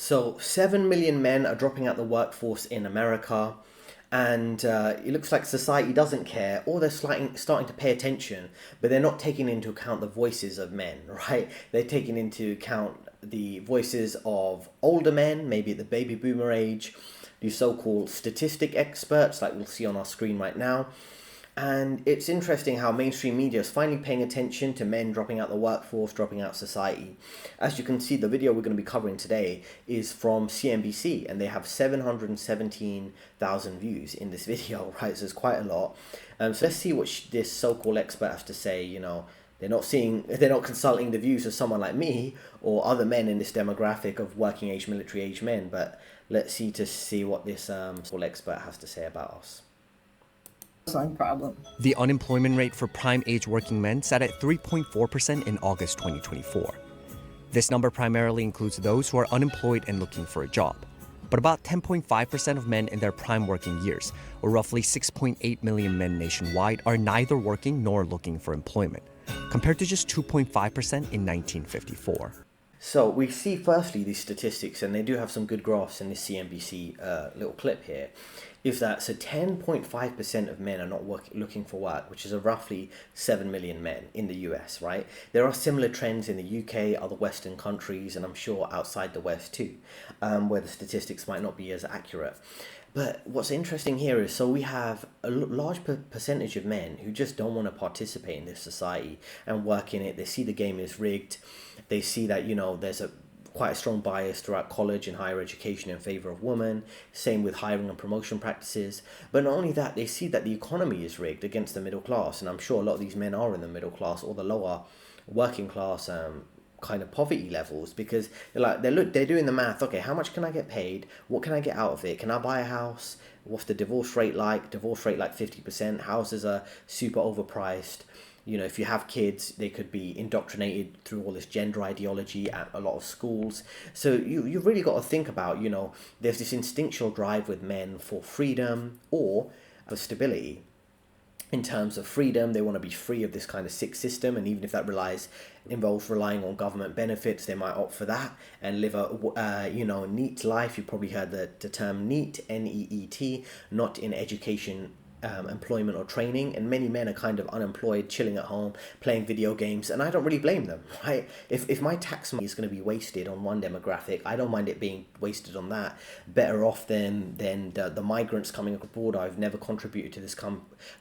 So 7 million men are dropping out the workforce in America, and it looks like society doesn't care, or they're starting to pay attention, but they're not taking into account the voices of men, right? They're taking into account the voices of older men, maybe at the baby boomer age, these so-called statistic experts, like we'll see on our screen right now. And it's interesting how mainstream media is finally paying attention to men dropping out the workforce, dropping out society. As you can see, the video we're going to be covering today is from CNBC, and they have 717,000 views in this video, right? So it's quite a lot. So let's see what this so-called expert has to say. They're not consulting the views of someone like me or other men in this demographic of working age, military age men, but let's see what this so-called expert has to say about us. Problem. The unemployment rate for prime age working men sat at 3.4% in August 2024. This number primarily includes those who are unemployed and looking for a job. But about 10.5% of men in their prime working years, or roughly 6.8 million men nationwide, are neither working nor looking for employment, compared to just 2.5% in 1954. So we see firstly these statistics, and they do have some good graphs in this CNBC little clip here, is that so 10.5% of men are not looking for work, which is a roughly 7 million men in the US, right? There are similar trends in the UK, other Western countries, and I'm sure outside the West too, where the statistics might not be as accurate. But what's interesting here is, so we have a large percentage of men who just don't want to participate in this society and work in it. They see the game is rigged. They see that, there's quite a strong bias throughout college and higher education in favor of women. Same with hiring and promotion practices. But not only that, they see that the economy is rigged against the middle class. And I'm sure a lot of these men are in the middle class or the lower working class kind of poverty levels, because they're doing the math. Okay, how much can I get paid? What can I get out of it? Can I buy a house? What's the divorce rate like? Divorce rate like 50%. Houses are super overpriced. If you have kids, they could be indoctrinated through all this gender ideology at a lot of schools. So you've really got to think about, there's this instinctual drive with men for freedom or for stability. In terms of freedom, they want to be free of this kind of sick system, and even if that involves relying on government benefits, they might opt for that and live a neat life. You probably heard the term NEET, N-E-E-T, not in education, employment or training, and many men are kind of unemployed, chilling at home, playing video games, and I don't really blame them, right? If my tax money is going to be wasted on one demographic, I don't mind it being wasted on that. Better off than the migrants coming abroad. I've never contributed to this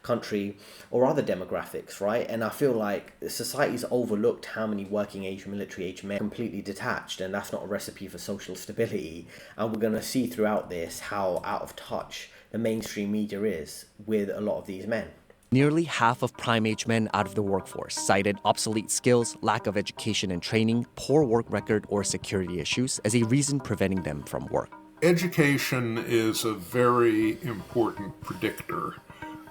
country, or other demographics, right? And I feel like society's overlooked how many working age, military age men are completely detached, and that's not a recipe for social stability. And we're going to see throughout this how out of touch the mainstream media is with a lot of these men. Nearly half of prime age men out of the workforce cited obsolete skills, lack of education and training, poor work record, or security issues as a reason preventing them from work. Education is a very important predictor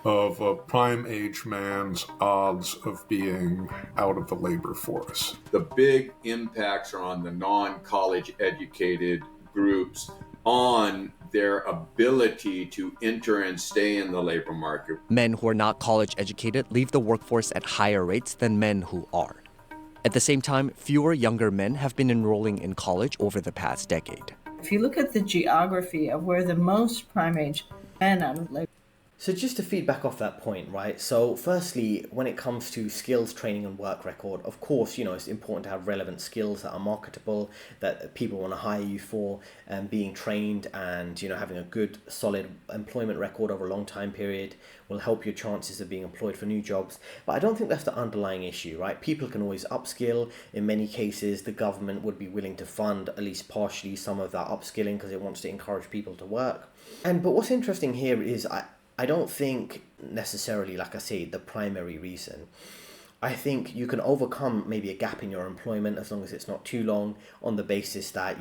of a prime age man's odds of being out of the labor force. The big impacts are on the non-college educated groups on their ability to enter and stay in the labor market. Men who are not college educated leave the workforce at higher rates than men who are. At the same time, fewer younger men have been enrolling in college over the past decade. If you look at the geography of where the most prime age men out of labor. So just to feedback off that point, right? So firstly, when it comes to skills, training and work record, of course, it's important to have relevant skills that are marketable, that people want to hire you for, and being trained and, having a good, solid employment record over a long time period will help your chances of being employed for new jobs. But I don't think that's the underlying issue, right? People can always upskill. In many cases, the government would be willing to fund at least partially some of that upskilling because it wants to encourage people to work. But what's interesting here is I don't think necessarily, like I say, the primary reason. I think you can overcome maybe a gap in your employment as long as it's not too long, on the basis that,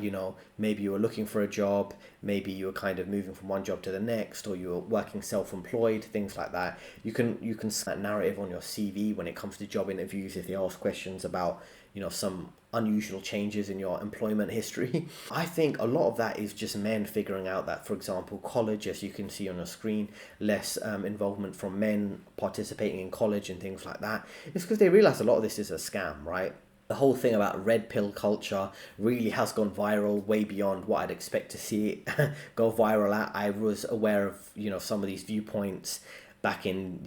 maybe you were looking for a job, maybe you were kind of moving from one job to the next, or you were working self-employed, things like that. You can set that narrative on your CV when it comes to job interviews if they ask questions about, some unusual changes in your employment history. I think a lot of that is just men figuring out that, for example, college, as you can see on your screen, less involvement from men participating in college and things like that. It's because they realize a lot of this is a scam, right? The whole thing about red pill culture really has gone viral, way beyond what I'd expect to see it go viral at. I was aware of, some of these viewpoints back in,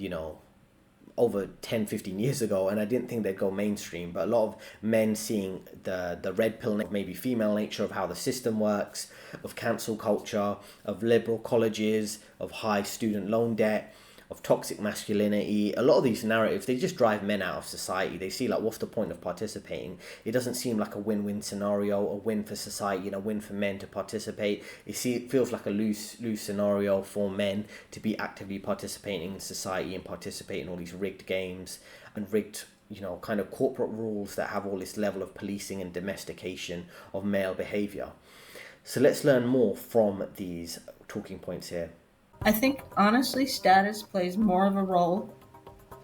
over 10, 15 years ago, and I didn't think they'd go mainstream. But a lot of men seeing the red pill, maybe female nature of how the system works, of cancel culture, of liberal colleges, of high student loan debt, of toxic masculinity. A lot of these narratives, they just drive men out of society. They see, like, what's the point of participating? It doesn't seem like a win-win scenario, a win for society and a win for men to participate. It feels like a loose scenario for men to be actively participating in society and participate in all these rigged games and rigged, kind of corporate rules that have all this level of policing and domestication of male behavior. So let's learn more from these talking points here. I think, honestly, status plays more of a role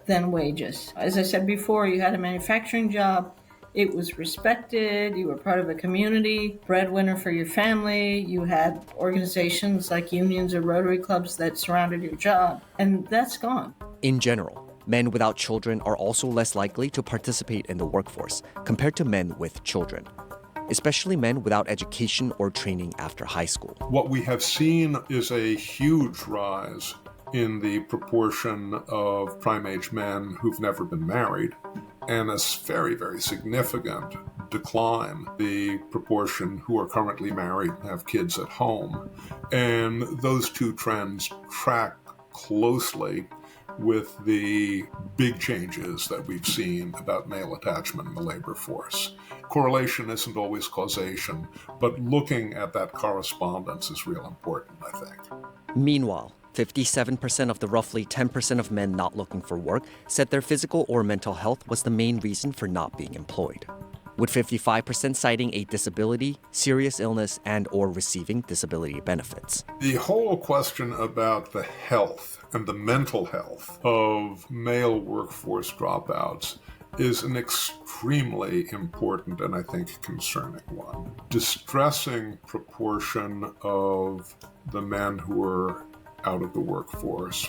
than wages. As I said before, you had a manufacturing job, it was respected, you were part of a community, breadwinner for your family, you had organizations like unions or Rotary clubs that surrounded your job, and that's gone. In general, men without children are also less likely to participate in the workforce compared to men with children, especially men without education or training after high school. What we have seen is a huge rise in the proportion of prime-age men who've never been married, and a very, very significant decline the proportion who are currently married and have kids at home. And those two trends track closely with the big changes that we've seen about male attachment in the labor force. Correlation isn't always causation, but looking at that correspondence is real important, I think. Meanwhile, 57% of the roughly 10% of men not looking for work said their physical or mental health was the main reason for not being employed, with 55% citing a disability, serious illness, and/or receiving disability benefits. The whole question about the health and the mental health of male workforce dropouts is an extremely important and I think concerning one. Distressing proportion of the men who are out of the workforce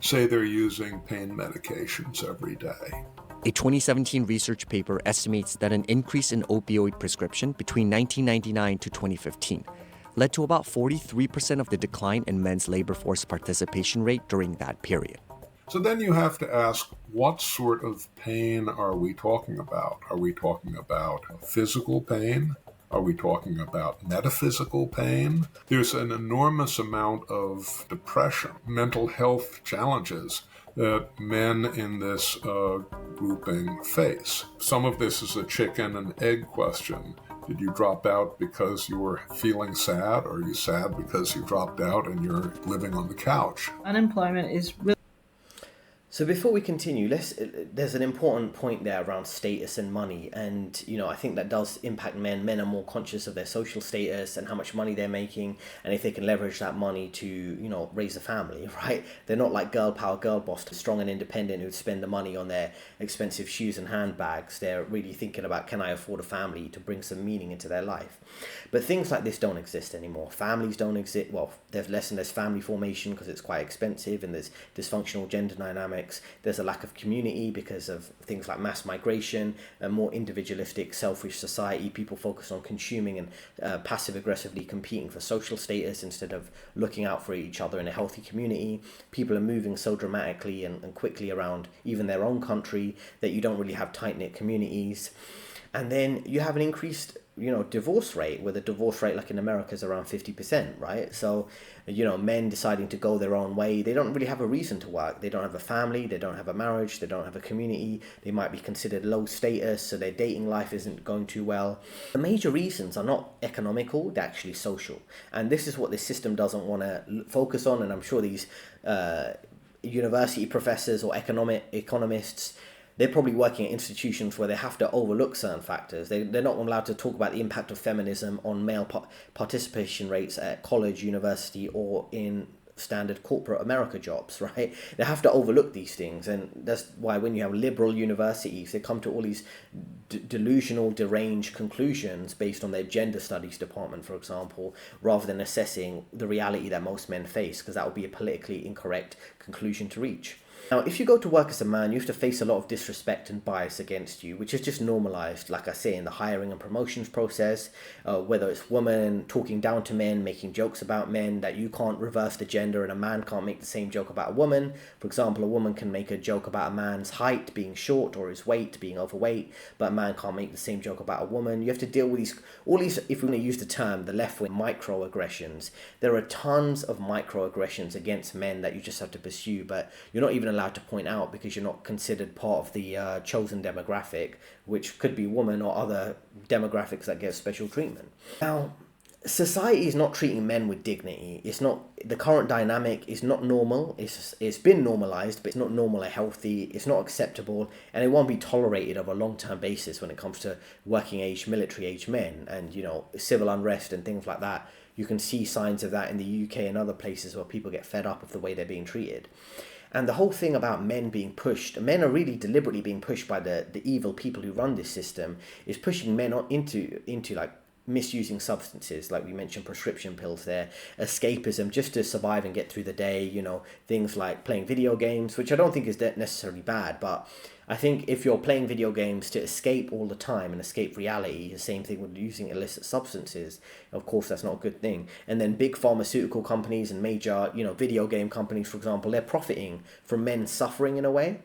say they're using pain medications every day. A 2017 research paper estimates that an increase in opioid prescription between 1999 to 2015 led to about 43% of the decline in men's labor force participation rate during that period. So then you have to ask, what sort of pain are we talking about? Are we talking about physical pain? Are we talking about metaphysical pain? There's an enormous amount of depression, mental health challenges that men in this grouping face. Some of this is a chicken and egg question. Did you drop out because you were feeling sad? Or are you sad because you dropped out and you're living on the couch? Unemployment is really... So before we continue, there's an important point there around status and money. And, I think that does impact men. Men are more conscious of their social status and how much money they're making. And if they can leverage that money to, raise a family, right? They're not like girl power, girl boss, strong and independent who'd spend the money on their expensive shoes and handbags. They're really thinking about, can I afford a family to bring some meaning into their life? But things like this don't exist anymore. Families don't exist. Well, there's less and less family formation because it's quite expensive and there's dysfunctional gender dynamics. There's a lack of community because of things like mass migration, a more individualistic, selfish society. People focus on consuming and passive-aggressively competing for social status instead of looking out for each other in a healthy community. People are moving so dramatically and quickly around even their own country that you don't really have tight-knit communities. And then you have an increased, divorce rate, where the divorce rate, like in America, is around 50%, right? So, men deciding to go their own way, they don't really have a reason to work. They don't have a family, they don't have a marriage, they don't have a community. They might be considered low status, so their dating life isn't going too well. The major reasons are not economical, they're actually social. And this is what this system doesn't want to focus on, and I'm sure these university professors or economists, they're probably working at institutions where they have to overlook certain factors. They're not allowed to talk about the impact of feminism on male participation rates at college, university, or in standard corporate America jobs, right? They have to overlook these things. And that's why when you have liberal universities, they come to all these delusional, deranged conclusions based on their gender studies department, for example, rather than assessing the reality that most men face, because that would be a politically incorrect conclusion to reach. Now, if you go to work as a man, you have to face a lot of disrespect and bias against you, which is just normalized, like I say, in the hiring and promotions process, whether it's women talking down to men, making jokes about men, that you can't reverse the gender and a man can't make the same joke about a woman. For example, a woman can make a joke about a man's height being short or his weight being overweight, but a man can't make the same joke about a woman. You have to deal with all these, if we want to use the term, the left-wing microaggressions. There are tons of microaggressions against men that you just have to pursue, but you're not even allowed to point out because you're not considered part of the chosen demographic, which could be women or other demographics that get special treatment. Now, society is not treating men with dignity. It's not, the current dynamic is not normal. It's been normalized, but it's not normal or healthy. It's not acceptable, and it won't be tolerated on a long-term basis when it comes to working age, military age men, and civil unrest and things like that. You can see signs of that in the UK and other places where people get fed up with the way they're being treated. And the whole thing about men being pushed, men are really deliberately being pushed by the evil people who run this system, is pushing men into like misusing substances, like we mentioned, prescription pills there, escapism just to survive and get through the day, things like playing video games, which I don't think is necessarily bad, but I think if you're playing video games to escape all the time and escape reality, the same thing with using illicit substances, of course that's not a good thing. And then big pharmaceutical companies and major, video game companies, for example, they're profiting from men suffering in a way.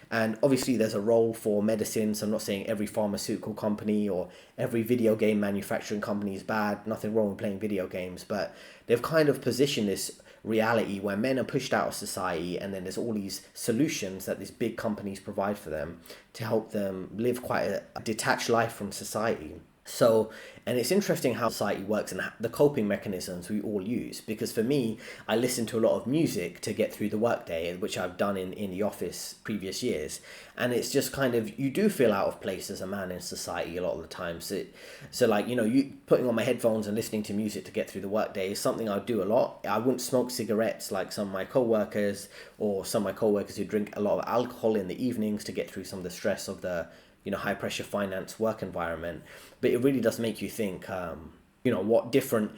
And obviously there's a role for medicines. I'm not saying every pharmaceutical company or every video game manufacturing company is bad. Nothing wrong with playing video games, but they've kind of positioned this reality where men are pushed out of society, and then there's all these solutions that these big companies provide for them to help them live quite a detached life from society. So, and it's interesting how society works and the coping mechanisms we all use, because for me, I listen to a lot of music to get through the workday, which I've done in the office previous years, and it's just kind of, you do feel out of place as a man in society a lot of the time. So like, you putting on my headphones and listening to music to get through the workday is something I do a lot. I wouldn't smoke cigarettes like some of my co-workers, or some of my co-workers who drink a lot of alcohol in the evenings to get through some of the stress of the high pressure finance work environment. But it really does make you think, what different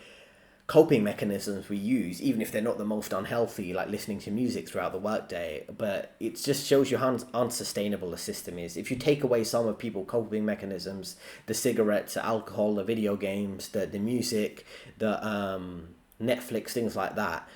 coping mechanisms we use, even if they're not the most unhealthy, like listening to music throughout the workday. But it just shows you how unsustainable the system is. If you take away some of people's coping mechanisms, the cigarettes, the alcohol, the video games, the music, the Netflix, things like that,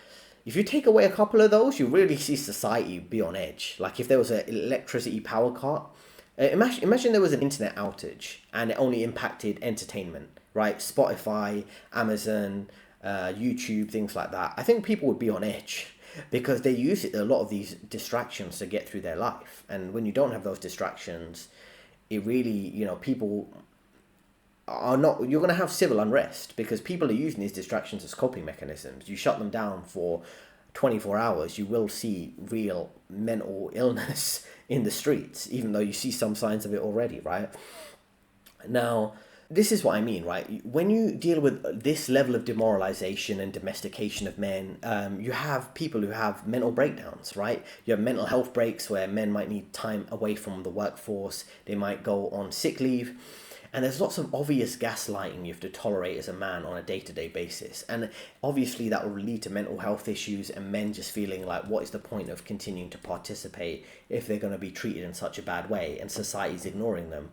if you take away a couple of those, you really see society be on edge. Like if there was an electricity power cut, imagine there was an internet outage and it only impacted entertainment, right? Spotify, Amazon, YouTube, things like that. I think people would be on edge because they use a lot of these distractions to get through their life. And when you don't have those distractions, it really, people are not, you're going to have civil unrest because people are using these distractions as coping mechanisms. You shut them down for 24 hours, you will see real mental illness in the streets, even though you see some signs of it already, right? Now, this is what I mean, right? When you deal with this level of demoralization and domestication of men, you have people who have mental breakdowns, right? You have mental health breaks where men might need time away from the workforce. They might go on sick leave. And there's lots of obvious gaslighting you have to tolerate as a man on a day-to-day basis. And obviously that will lead to mental health issues and men just feeling like, what is the point of continuing to participate if they're going to be treated in such a bad way and society's ignoring them?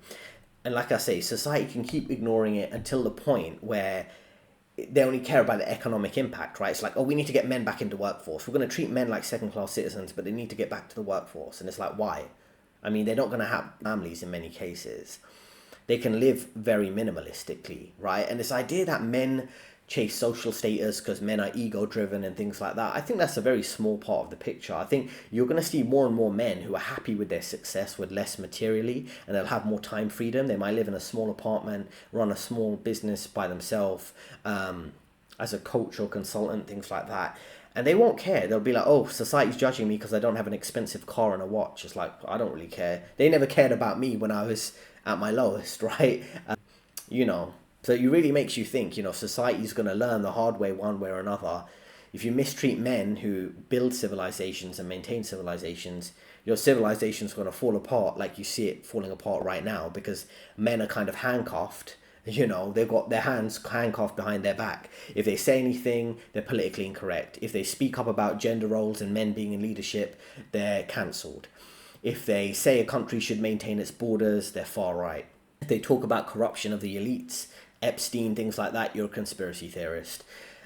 And like I say, society can keep ignoring it until the point where they only care about the economic impact, right? It's like, we need to get men back into workforce. We're going to treat men like second-class citizens, but they need to get back to the workforce. And it's like, why? I mean, they're not going to have families in many cases. They can live very minimalistically, right? And this idea that men chase social status because men are ego-driven and things like that, I think that's a very small part of the picture. I think you're going to see more and more men who are happy with their success with less materially, and they'll have more time freedom. They might live in a small apartment, run a small business by themselves as a coach or consultant, things like that. And they won't care. They'll be like, society's judging me because I don't have an expensive car and a watch. It's like, I don't really care. They never cared about me when I was at my lowest, right? So it really makes you think, society's going to learn the hard way one way or another. If you mistreat men who build civilizations and maintain civilizations, your civilization's going to fall apart like you see it falling apart right now, because men are kind of handcuffed You know, they've got their hands handcuffed behind their back. If they say anything, they're politically incorrect. If they speak up about gender roles and men being in leadership, they're cancelled. If they say a country should maintain its borders, they're far right. If they talk about corruption of the elites, Epstein, things like that, you're a conspiracy theorist.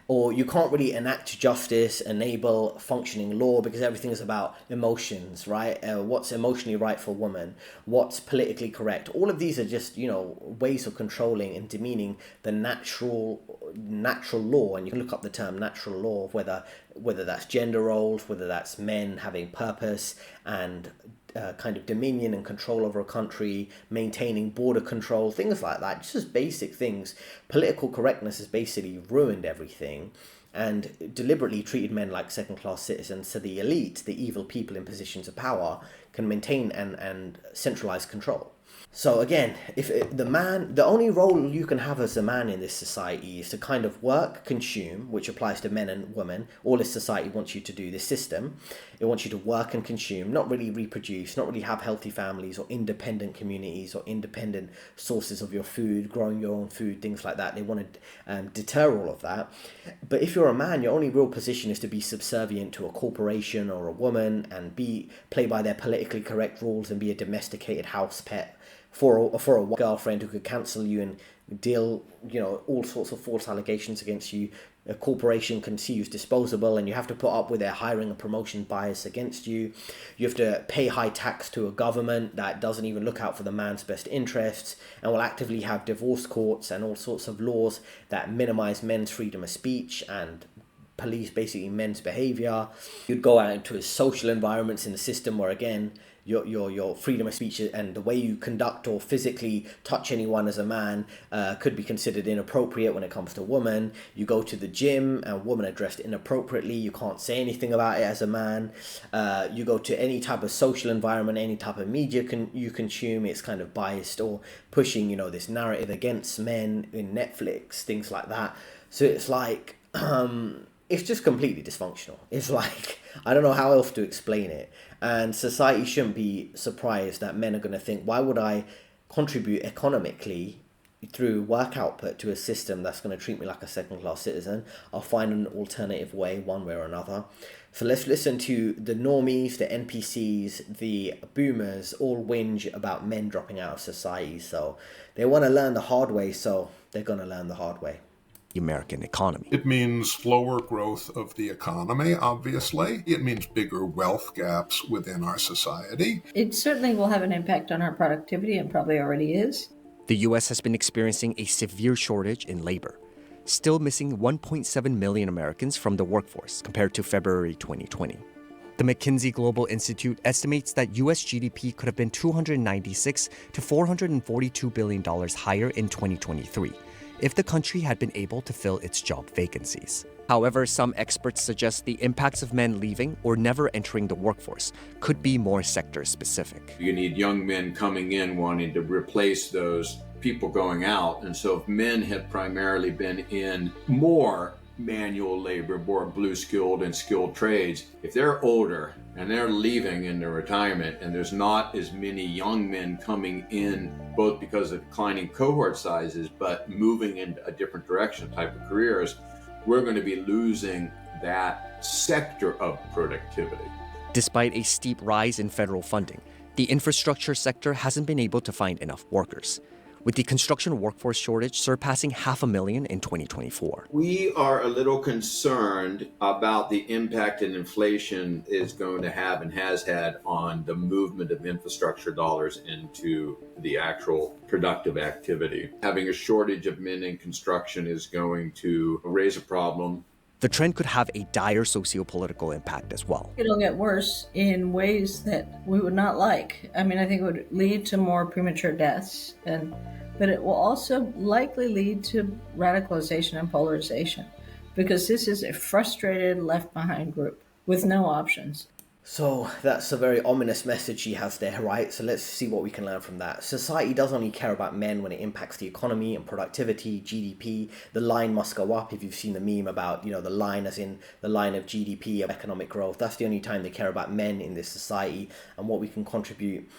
Or you can't really enact justice, enable functioning law, because everything is about emotions, right? What's emotionally right for a woman? What's politically correct? All of these are just, you know, ways of controlling and demeaning the natural law. And you can look up the term natural law, whether that's gender roles, whether that's men having purpose and kind of dominion and control over a country, maintaining border control, things like that, just basic things. Political correctness has basically ruined everything and deliberately treated men like second-class citizens, so the elite, the evil people in positions of power, can maintain and centralize control. So again, if the only role you can have as a man in this society is to kind of work, consume, which applies to men and women. All this society wants you to do, this system, it wants you to work and consume, not really reproduce, not really have healthy families or independent communities or independent sources of your food, growing your own food, things like that. They want to deter all of that. But if you're a man, your only real position is to be subservient to a corporation or a woman and play by their politically correct rules and be a domesticated house pet for a girlfriend who could cancel you and deal, you know, all sorts of false allegations against you. A corporation can see you as disposable, and you have to put up with their hiring and promotion bias against you. You have to pay high tax to a government that doesn't even look out for the man's best interests and will actively have divorce courts and all sorts of laws that minimize men's freedom of speech and police basically men's behavior. You'd go out into social environments in the system where, again, your freedom of speech and the way you conduct or physically touch anyone as a man could be considered inappropriate when it comes to a woman. You go to the gym and women are dressed inappropriately. You can't say anything about it as a man. You go to any type of social environment, any type of media you consume, it's kind of biased or pushing, you know, this narrative against men in Netflix, things like that. So it's like, it's just completely dysfunctional. It's like, I don't know how else to explain it. And society shouldn't be surprised that men are going to think, why would I contribute economically through work output to a system that's going to treat me like a second-class citizen? I'll find an alternative way, one way or another. So let's listen to the normies, the NPCs, the boomers, all whinge about men dropping out of society. So they want to learn the hard way, so they're going to learn the hard way. The American economy. It means slower growth of the economy, obviously. It means bigger wealth gaps within our society. It certainly will have an impact on our productivity and probably already is. The U.S. has been experiencing a severe shortage in labor, still missing 1.7 million Americans from the workforce compared to February 2020. The McKinsey Global Institute estimates that U.S. GDP could have been $296 to $442 billion higher in 2023 if the country had been able to fill its job vacancies. However, some experts suggest the impacts of men leaving or never entering the workforce could be more sector-specific. You need young men coming in wanting to replace those people going out. And so if men have primarily been in more manual labor, more blue-skilled and skilled trades, if they're older and they're leaving into retirement and there's not as many young men coming in, both because of declining cohort sizes, but moving in a different direction type of careers, we're going to be losing that sector of productivity. Despite a steep rise in federal funding, the infrastructure sector hasn't been able to find enough workers, with the construction workforce shortage surpassing 500,000 in 2024. We are a little concerned about the impact that inflation is going to have and has had on the movement of infrastructure dollars into the actual productive activity. Having a shortage of men in construction is going to raise a problem. The trend could have a dire socio-political impact as well. It'll get worse in ways that we would not like. I mean, I think it would lead to more premature deaths, but it will also likely lead to radicalization and polarization, because this is a frustrated, left-behind group with no options. So that's a very ominous message she has there, right? So let's see what we can learn from that. Society does only care about men when it impacts the economy and productivity, GDP. The line must go up. If you've seen the meme about, you know, the line as in the line of GDP, of economic growth, that's the only time they care about men in this society and what we can contribute.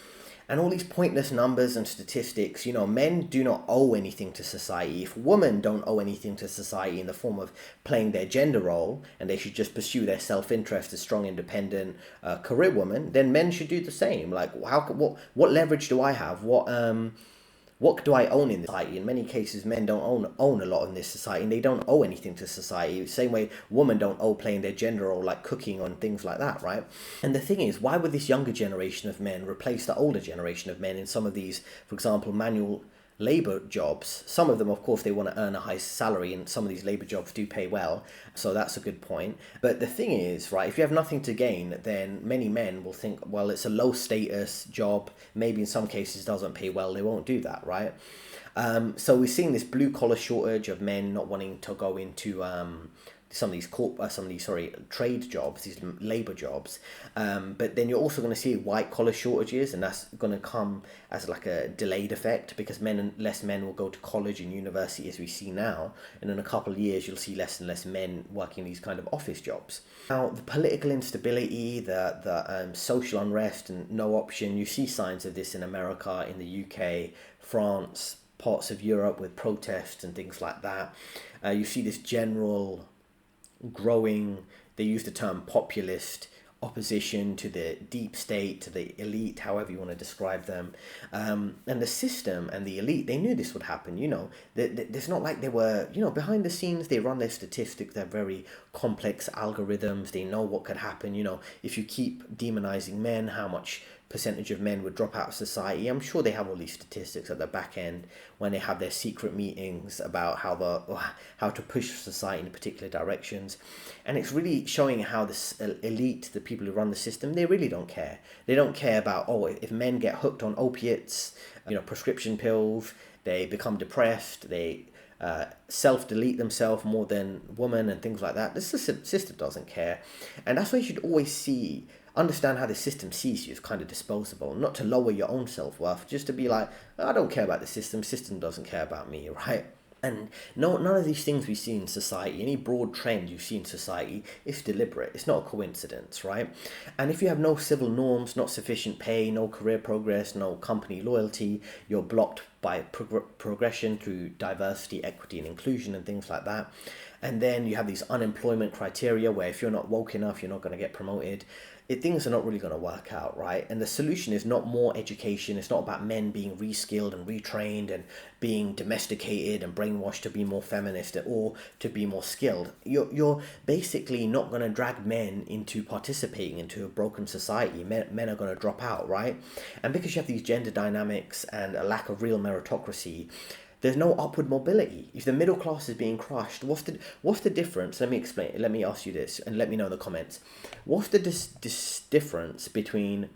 And all these pointless numbers and statistics, men do not owe anything to society. If women don't owe anything to society in the form of playing their gender role, and they should just pursue their self-interest as strong, independent career women, then men should do the same. Like, what leverage do I have? What do I own in society? In many cases, men don't own a lot in this society, and they don't owe anything to society. Same way women don't owe playing their gender role, like cooking and things like that, right? And the thing is, why would this younger generation of men replace the older generation of men in some of these, for example, manual labor jobs? Some of them, of course, they want to earn a high salary, and some of these labor jobs do pay well, so that's a good point. But the thing is, right, if you have nothing to gain, then many men will think, well, it's a low status job, maybe in some cases doesn't pay well, they won't do that, right? So we're seeing this blue collar shortage of men not wanting to go into some of these trade jobs, these labor jobs, but then you're also going to see white collar shortages, and that's going to come as like a delayed effect, because less men will go to college and university as we see now, and in a couple of years you'll see less and less men working these kind of office jobs. Now, the political instability, the social unrest and no option, you see signs of this in America, in the UK, France, parts of Europe with protests and things like that. You see this general growing, they use the term populist, opposition to the deep state, to the elite, however you want to describe them. And the system and the elite, they knew this would happen, It's not like they were, behind the scenes, they run their statistics, they're very complex algorithms, they know what could happen, if you keep demonizing men, how much percentage of men would drop out of society. I'm sure they have all these statistics at the back end when they have their secret meetings about how to push society in particular directions. And it's really showing how this elite, the people who run the system, they really don't care. They don't care about, if men get hooked on opiates, prescription pills, they become depressed, they self-delete themselves more than women and things like that. This system doesn't care. And that's why you should always understand how the system sees you as kind of disposable, not to lower your own self-worth, just to be like, I don't care about the system doesn't care about me, right? And none of these things we see in society, any broad trend you see in society, is deliberate. It's not a coincidence, right? And if you have no civil norms, not sufficient pay, no career progress, no company loyalty, you're blocked by progression through diversity, equity, and inclusion and things like that. And then you have these unemployment criteria where if you're not woke enough, you're not going to get promoted. Things are not really going to work out, right? And the solution is not more education. It's not about men being reskilled and retrained and being domesticated and brainwashed to be more feminist or to be more skilled. You're basically not going to drag men into participating into a broken society. Men are going to drop out, right? And because you have these gender dynamics and a lack of real meritocracy, there's no upward mobility. If the middle class is being crushed, what's the difference? Let me explain. Let me ask you this, and let me know in the comments. What's the difference between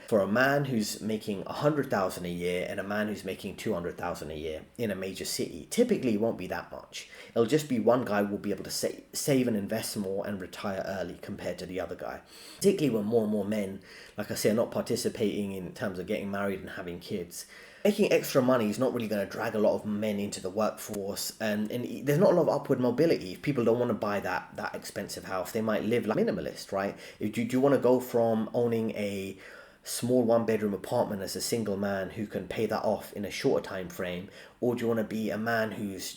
for a man who's making 100,000 a year and a man who's making 200,000 a year in a major city? Typically, it won't be that much. It'll just be one guy will be able to save and invest more and retire early compared to the other guy. Particularly when more and more men, like I say, are not participating in terms of getting married and having kids. Making extra money is not really going to drag a lot of men into the workforce, and there's not a lot of upward mobility. If people don't want to buy that expensive house, they might live like minimalist, right? Do you want to go from owning a small one-bedroom apartment as a single man who can pay that off in a shorter time frame, or do you want to be a man who's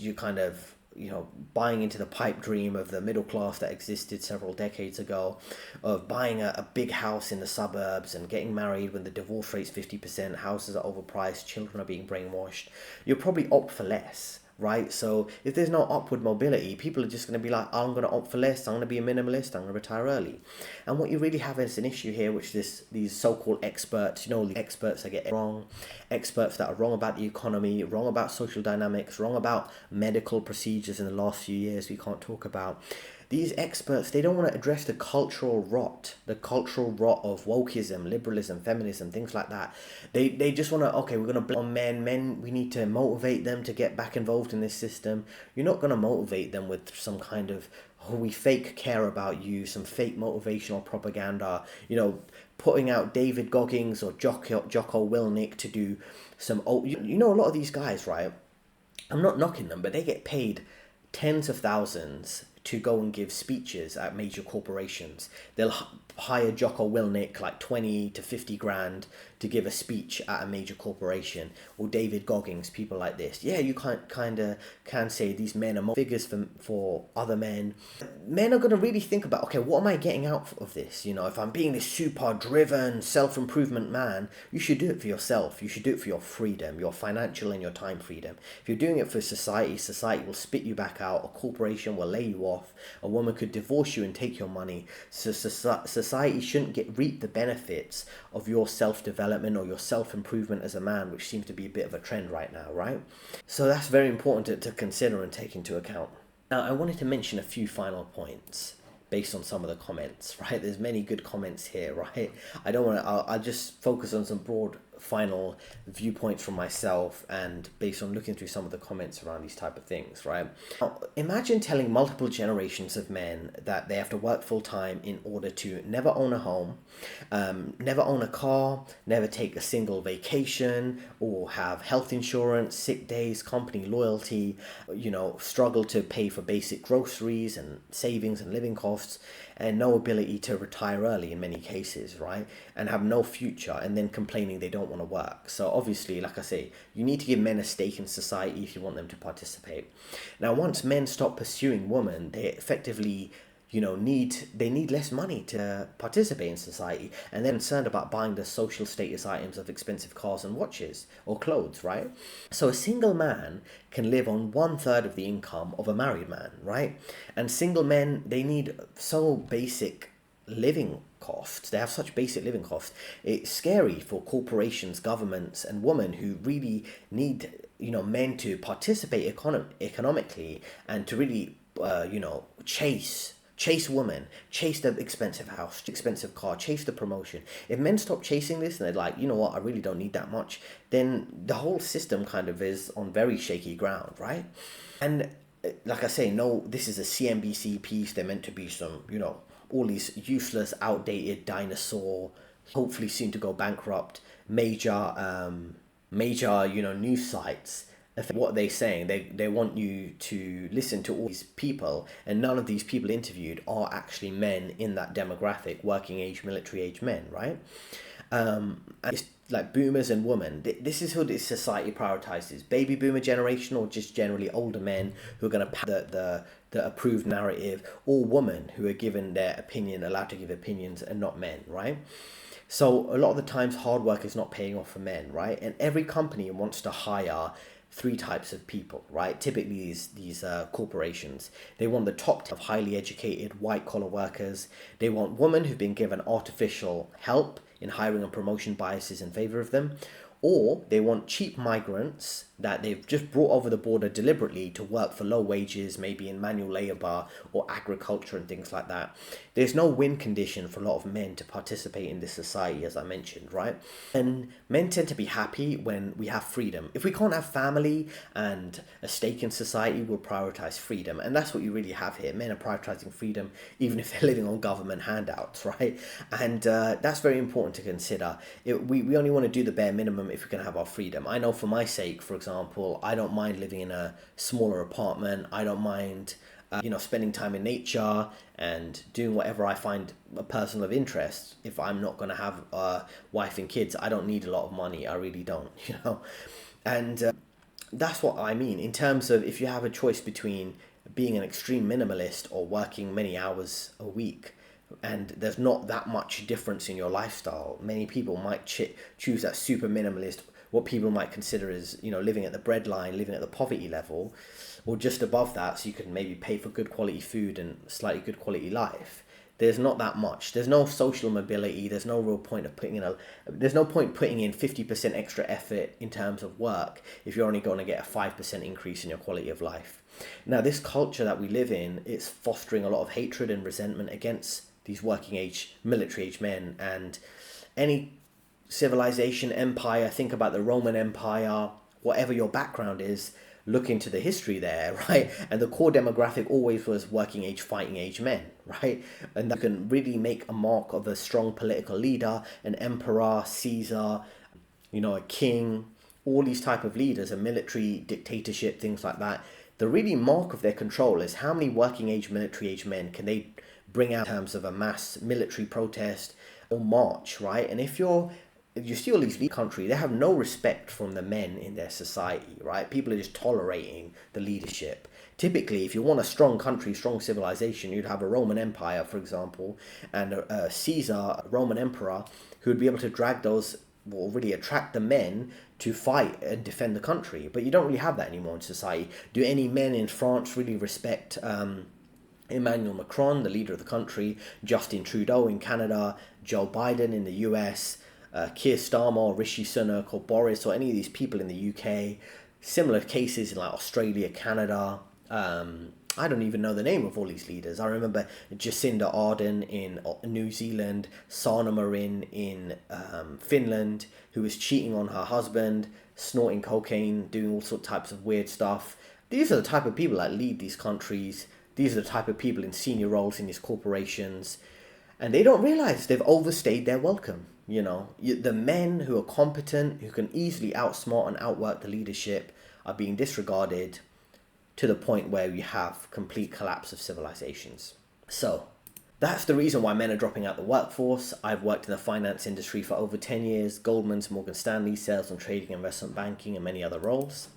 buying into the pipe dream of the middle class that existed several decades ago, of buying a big house in the suburbs and getting married when the divorce rate's 50%, houses are overpriced, children are being brainwashed? You'll probably opt for less, right? So if there's no upward mobility, people are just going to be like, I'm going to opt for less, I'm going to be a minimalist, I'm going to retire early. And what you really have is an issue here, which these so-called experts, the experts that get it wrong, experts that are wrong about the economy, wrong about social dynamics, wrong about medical procedures in the last few years we can't talk about. These experts, they don't want to address the cultural rot of wokeism, liberalism, feminism, things like that. They just want to, we're going to blame on men, we need to motivate them to get back involved in this system. You're not going to motivate them with some kind of, we fake care about you, some fake motivational propaganda, putting out David Goggins or Jocko Willink to do some, a lot of these guys, right? I'm not knocking them, but they get paid tens of thousands to go and give speeches at major corporations. They'll hire Jocko Willink like 20 to 50 grand to give a speech at a major corporation, or David Goggins, people like this. Yeah, you can say these men are more figures for other men. Men are going to really think about, okay, what am I getting out of this? You know, if I'm being this super driven self-improvement man, you should do it for yourself. You should do it for your freedom, your financial and your time freedom. If you're doing it for society, society will spit you back out. A corporation will lay you off. A woman could divorce you and take your money. So society shouldn't reap the benefits of your self-development or your self-improvement as a man, which seems to be a bit of a trend right now, right? So that's very important to consider and take into account. Now, I wanted to mention a few final points based on some of the comments, right? There's many good comments here, right? I'll just focus on some broad final viewpoints from myself and based on looking through some of the comments around these type of things, right? Now, imagine telling multiple generations of men that they have to work full time in order to never own a home, never own a car, never take a single vacation, or have health insurance, sick days, company loyalty, struggle to pay for basic groceries and savings and living costs, and no ability to retire early in many cases, right? And have no future, and then complaining they don't want to work. So obviously, like I say, you need to give men a stake in society if you want them to participate. Now, once men stop pursuing women, they effectively need less money to participate in society, and they're concerned about buying the social status items of expensive cars and watches or clothes, right? So a single man can live on 1/3 of the income of a married man, right? And single men, they need so basic living costs. They have such basic living costs. It's scary for corporations, governments, and women who really need men to participate economically and to really chase women, chase the expensive house, expensive car, chase the promotion. If men stop chasing this and they're like, you know what, I really don't need that much, then the whole system kind of is on very shaky ground, right? And like I say, no, this is a CNBC piece. They're meant to be some, all these useless, outdated dinosaur, hopefully soon to go bankrupt, major, news sites. What are they saying? They want you to listen to all these people, and none of these people interviewed are actually men in that demographic, working age, military age men, right? And it's like boomers and women. This is who this society prioritizes: baby boomer generation, or just generally older men who are going to pass the approved narrative, or women who are given their opinion, allowed to give opinions, and not men, right? So a lot of the times, hard work is not paying off for men, right? And every company wants to hire three types of people, right? Typically these corporations, they want the top of highly educated white collar workers. They want women who've been given artificial help in hiring and promotion biases in favor of them, or they want cheap migrants that they've just brought over the border deliberately to work for low wages, maybe in manual labor or agriculture and things like that. There's no win condition for a lot of men to participate in this society, as I mentioned, right? And men tend to be happy when we have freedom. If we can't have family and a stake in society, we'll prioritize freedom. And that's what you really have here. Men are prioritizing freedom, even if they're living on government handouts, right? And that's very important to consider. We only want to do the bare minimum if we can have our freedom. I know for my sake, for example, I don't mind living in a smaller apartment. I don't mind, spending time in nature and doing whatever I find a personal of interest. If I'm not going to have a wife and kids, I don't need a lot of money. I really don't, And that's what I mean in terms of if you have a choice between being an extreme minimalist or working many hours a week, and there's not that much difference in your lifestyle. Many people might choose that super minimalist, what people might consider as, living at the breadline, living at the poverty level, or just above that, so you can maybe pay for good quality food and slightly good quality life. There's not that much. There's no social mobility. There's no real point of putting in there's no point putting in 50% extra effort in terms of work if you're only going to get a 5% increase in your quality of life. Now, this culture that we live in, it's fostering a lot of hatred and resentment against these working age, military age men, and any civilization, empire, think about the Roman Empire, whatever your background is, look into the history there, right? And the core demographic always was working age, fighting age men, right? And that can really make a mark of a strong political leader, an emperor, Caesar, a king, all these type of leaders, a military dictatorship, things like that. The really mark of their control is how many working age, military age men can they bring out in terms of a mass military protest or march, right? And if you're you see all these lead countries, they have no respect from the men in their society, right? People are just tolerating the leadership. Typically, if you want a strong country, strong civilization, you'd have a Roman Empire, for example, and a Caesar, a Roman emperor, who would be able to drag those, or really attract the men to fight and defend the country. But you don't really have that anymore in society. Do any men in France really respect Emmanuel Macron, the leader of the country, Justin Trudeau in Canada, Joe Biden in the US, Keir Starmer, Rishi Sunak, or Boris, or any of these people in the UK? Similar cases in like Australia, Canada. I don't even know the name of all these leaders. I remember Jacinda Ardern in New Zealand, Sanna Marin in Finland, who was cheating on her husband, snorting cocaine, doing all sorts of types of weird stuff. These are the type of people that lead these countries. These are the type of people in senior roles in these corporations. And they don't realize they've overstayed their welcome. You know, the men who are competent, who can easily outsmart and outwork the leadership, are being disregarded to the point where we have complete collapse of civilizations. So that's the reason why men are dropping out the workforce. I've worked in the finance industry for over 10 years, Goldman's, Morgan Stanley, sales and trading, investment banking, and many other roles.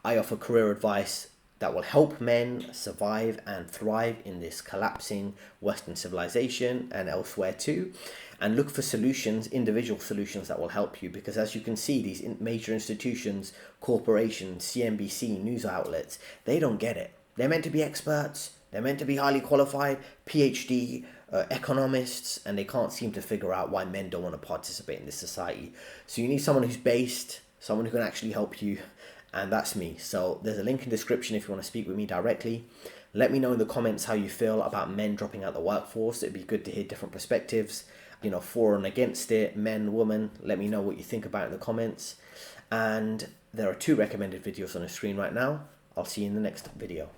I offer career advice that will help men survive and thrive in this collapsing Western civilization and elsewhere too, and look for solutions, individual solutions that will help you, because as you can see, these major institutions, corporations, CNBC, news outlets, they don't get it. They're meant to be experts, they're meant to be highly qualified, PhD, economists, and they can't seem to figure out why men don't want to participate in this society. So you need someone who's based, someone who can actually help you, and that's me. So there's a link in the description if you want to speak with me directly. Let me know in the comments how you feel about men dropping out the workforce. It'd be good to hear different perspectives, you know, for and against it, men, women. Let me know what you think about it in the comments. And there are 2 recommended videos on the screen right now. I'll see you in the next video.